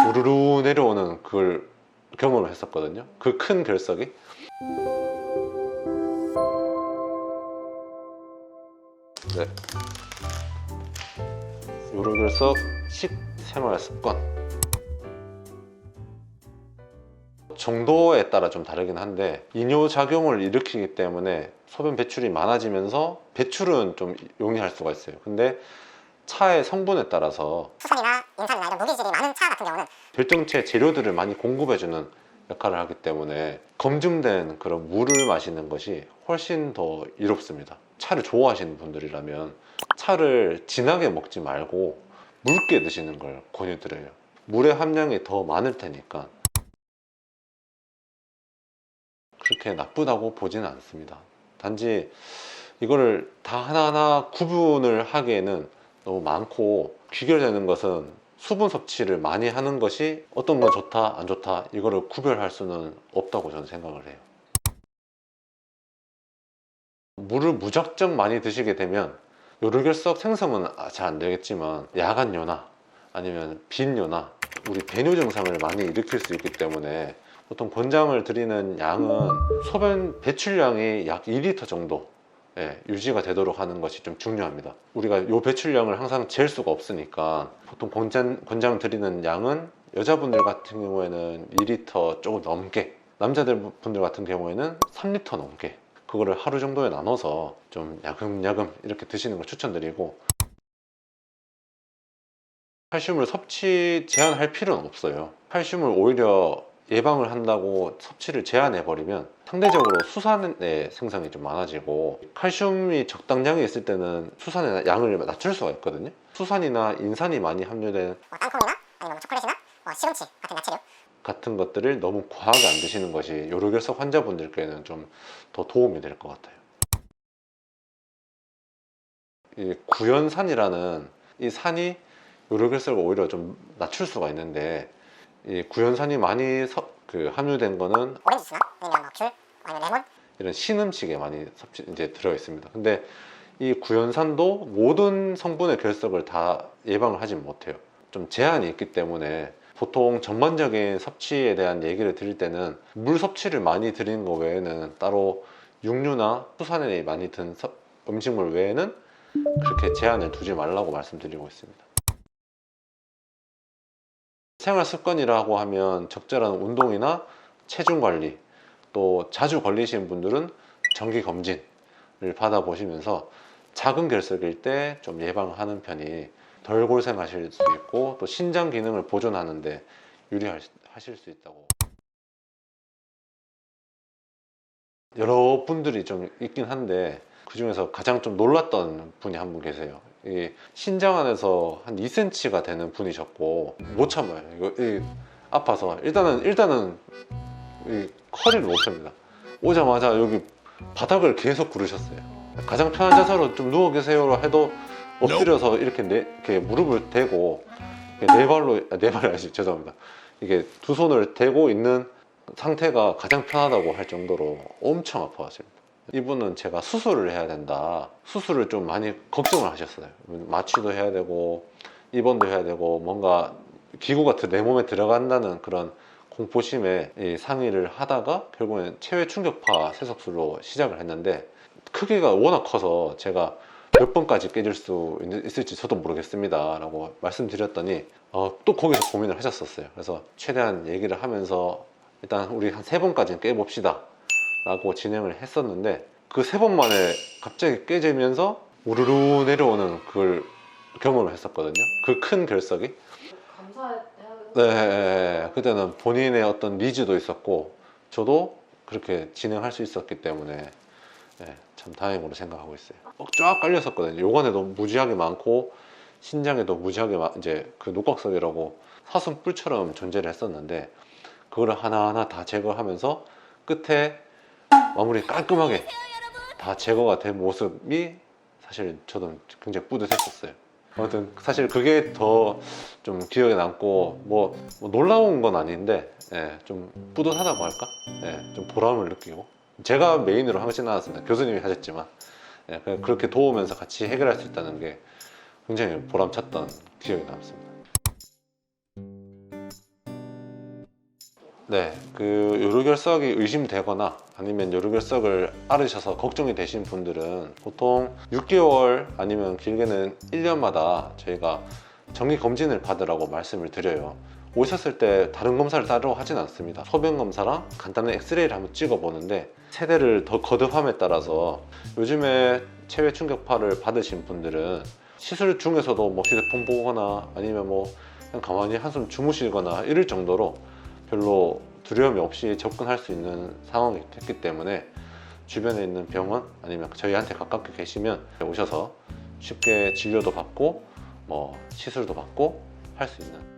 우르르 내려오는 그걸 경험을 했었거든요. 그 큰 결석이. 네. 요로결석 식생활 습관 정도에 따라 좀 다르긴 한데, 이뇨작용을 일으키기 때문에 소변 배출이 많아지면서 배출은 좀 용이할 수가 있어요. 근데 차의 성분에 따라서 수산이나 인산이나 이런 무기질이 많은 차 같은 경우는 결정체 재료들을 많이 공급해주는 역할을 하기 때문에 검증된 그런 물을 마시는 것이 훨씬 더 이롭습니다. 차를 좋아하시는 분들이라면 차를 진하게 먹지 말고 묽게 드시는 걸 권유드려요. 물의 함량이 더 많을 테니까 그렇게 나쁘다고 보지는 않습니다. 단지 이거를 다 하나하나 구분을 하기에는 너무 많고, 귀결되는 것은 수분 섭취를 많이 하는 것이 어떤 건 좋다 안 좋다 이거를 구별할 수는 없다고 저는 생각을 해요. 물을 무작정 많이 드시게 되면 요로결석 생성은 잘 안 되겠지만 야간요나 아니면 빈뇨나 우리 배뇨 증상을 많이 일으킬 수 있기 때문에 보통 권장을 드리는 양은 소변 배출량이 약 2리터 정도 유지가 되도록 하는 것이 좀 중요합니다. 우리가 요 배출량을 항상 잴 수가 없으니까 보통 권장 드리는 양은 여자분들 같은 경우에는 2리터 조금 넘게, 남자분들 같은 경우에는 3리터 넘게, 그거를 하루 정도에 나눠서 좀 야금야금 이렇게 드시는 걸 추천드리고, 칼슘을 섭취 제한할 필요는 없어요. 칼슘을 오히려 예방을 한다고 섭취를 제한해 버리면 상대적으로 수산의 생성이 좀 많아지고, 칼슘이 적당량이 있을 때는 수산의 양을 낮출 수가 있거든요. 수산이나 인산이 많이 함유된 땅콩이나 아니면 초콜릿이나 시금치 같은 야채류 같은 것들을 너무 과하게 안 드시는 것이 요로결석 환자분들께는 좀 더 도움이 될 것 같아요. 이 구연산이라는 이 산이 요로결석을 오히려 좀 낮출 수가 있는데, 이 구연산이 많이 함유된 거는 오렌지 주스나 아니면 귤 아니면 레몬 이런 신음식에 많이 이제 들어 있습니다. 근데 이 구연산도 모든 성분의 결석을 다 예방을 하진 못해요. 좀 제한이 있기 때문에 보통 전반적인 섭취에 대한 얘기를 드릴 때는 물 섭취를 많이 드리는 거 외에는 따로 육류나 수산에 많이 든 음식물 외에는 그렇게 제한을 두지 말라고 말씀드리고 있습니다. 생활 습관이라고 하면 적절한 운동이나 체중 관리, 또 자주 걸리시는 분들은 정기 검진을 받아보시면서 작은 결석일 때 좀 예방하는 편이 덜 고생하실 수 있고, 또 신장 기능을 보존하는데 유리하실 수 있다고. 여러 분들이 좀 있긴 한데 그 중에서 가장 좀 놀랐던 분이 한 분 계세요. 이 신장 안에서 한 2cm가 되는 분이셨고, 못 참아요. 이거 아파서 일단은 이 허리를 못 펴니다. 오자마자 여기 바닥을 계속 구르셨어요. 가장 편한 자세로 좀 누워 계세요 해도 엎드려서 이렇게 무릎을 대고 네 발이 아니지, 죄송합니다. 이게 두 손을 대고 있는 상태가 가장 편하다고 할 정도로 엄청 아파하십니다. 이분은 제가 수술을 해야 된다, 수술을 좀 많이 걱정을 하셨어요. 마취도 해야 되고 입원도 해야 되고 뭔가 기구 같은 내 몸에 들어간다는 그런 공포심에 상의를 하다가 결국엔 체외 충격파 세석술로 시작을 했는데, 크기가 워낙 커서 제가 몇 번까지 깨질 수 있을지 저도 모르겠습니다 라고 말씀드렸더니 또 거기서 고민을 하셨었어요. 그래서 최대한 얘기를 하면서 일단 우리 한 3번까지는 깨봅시다 라고 진행을 했었는데, 그 3번 만에 갑자기 깨지면서 우르르 내려오는 그걸 경험을 했었거든요. 그 큰 결석이. 네, 그때는 본인의 어떤 니즈도 있었고 저도 그렇게 진행할 수 있었기 때문에 참 다행으로 생각하고 있어요. 쫙 깔렸었거든요. 요관에도 무지하게 많고 신장에도 무지하게 이제 그 녹각석이라고 사슴뿔처럼 존재를 했었는데, 그거를 하나하나 다 제거하면서 끝에 마무리 깔끔하게 다 제거가 된 모습이 사실 저도 굉장히 뿌듯했었어요. 아무튼 사실 그게 더 좀 기억에 남고, 뭐 놀라운 건 아닌데 좀 뿌듯하다고 할까? 좀 보람을 느끼고, 제가 메인으로 하진 않았습니다. 교수님이 하셨지만 그냥 그렇게 도우면서 같이 해결할 수 있다는 게 굉장히 보람찼던 기억이 남습니다. 네, 그 요로결석이 의심되거나 아니면 요로결석을 앓으셔서 걱정이 되신 분들은 보통 6개월 아니면 길게는 1년마다 저희가 정기 검진을 받으라고 말씀을 드려요. 오셨을 때 다른 검사를 따로 하진 않습니다. 소변 검사랑 간단한 엑스레이를 한번 찍어 보는데 세대를 더 거듭함에 따라서 요즘에 체외 충격파를 받으신 분들은 시술 중에서도 뭐 휴대폰 보거나 아니면 뭐 그냥 가만히 한숨 주무시거나 이럴 정도로 별로 두려움이 없이 접근할 수 있는 상황이 됐기 때문에 주변에 있는 병원 아니면 저희한테 가깝게 계시면 오셔서 쉽게 진료도 받고 뭐 시술도 받고 할 수 있는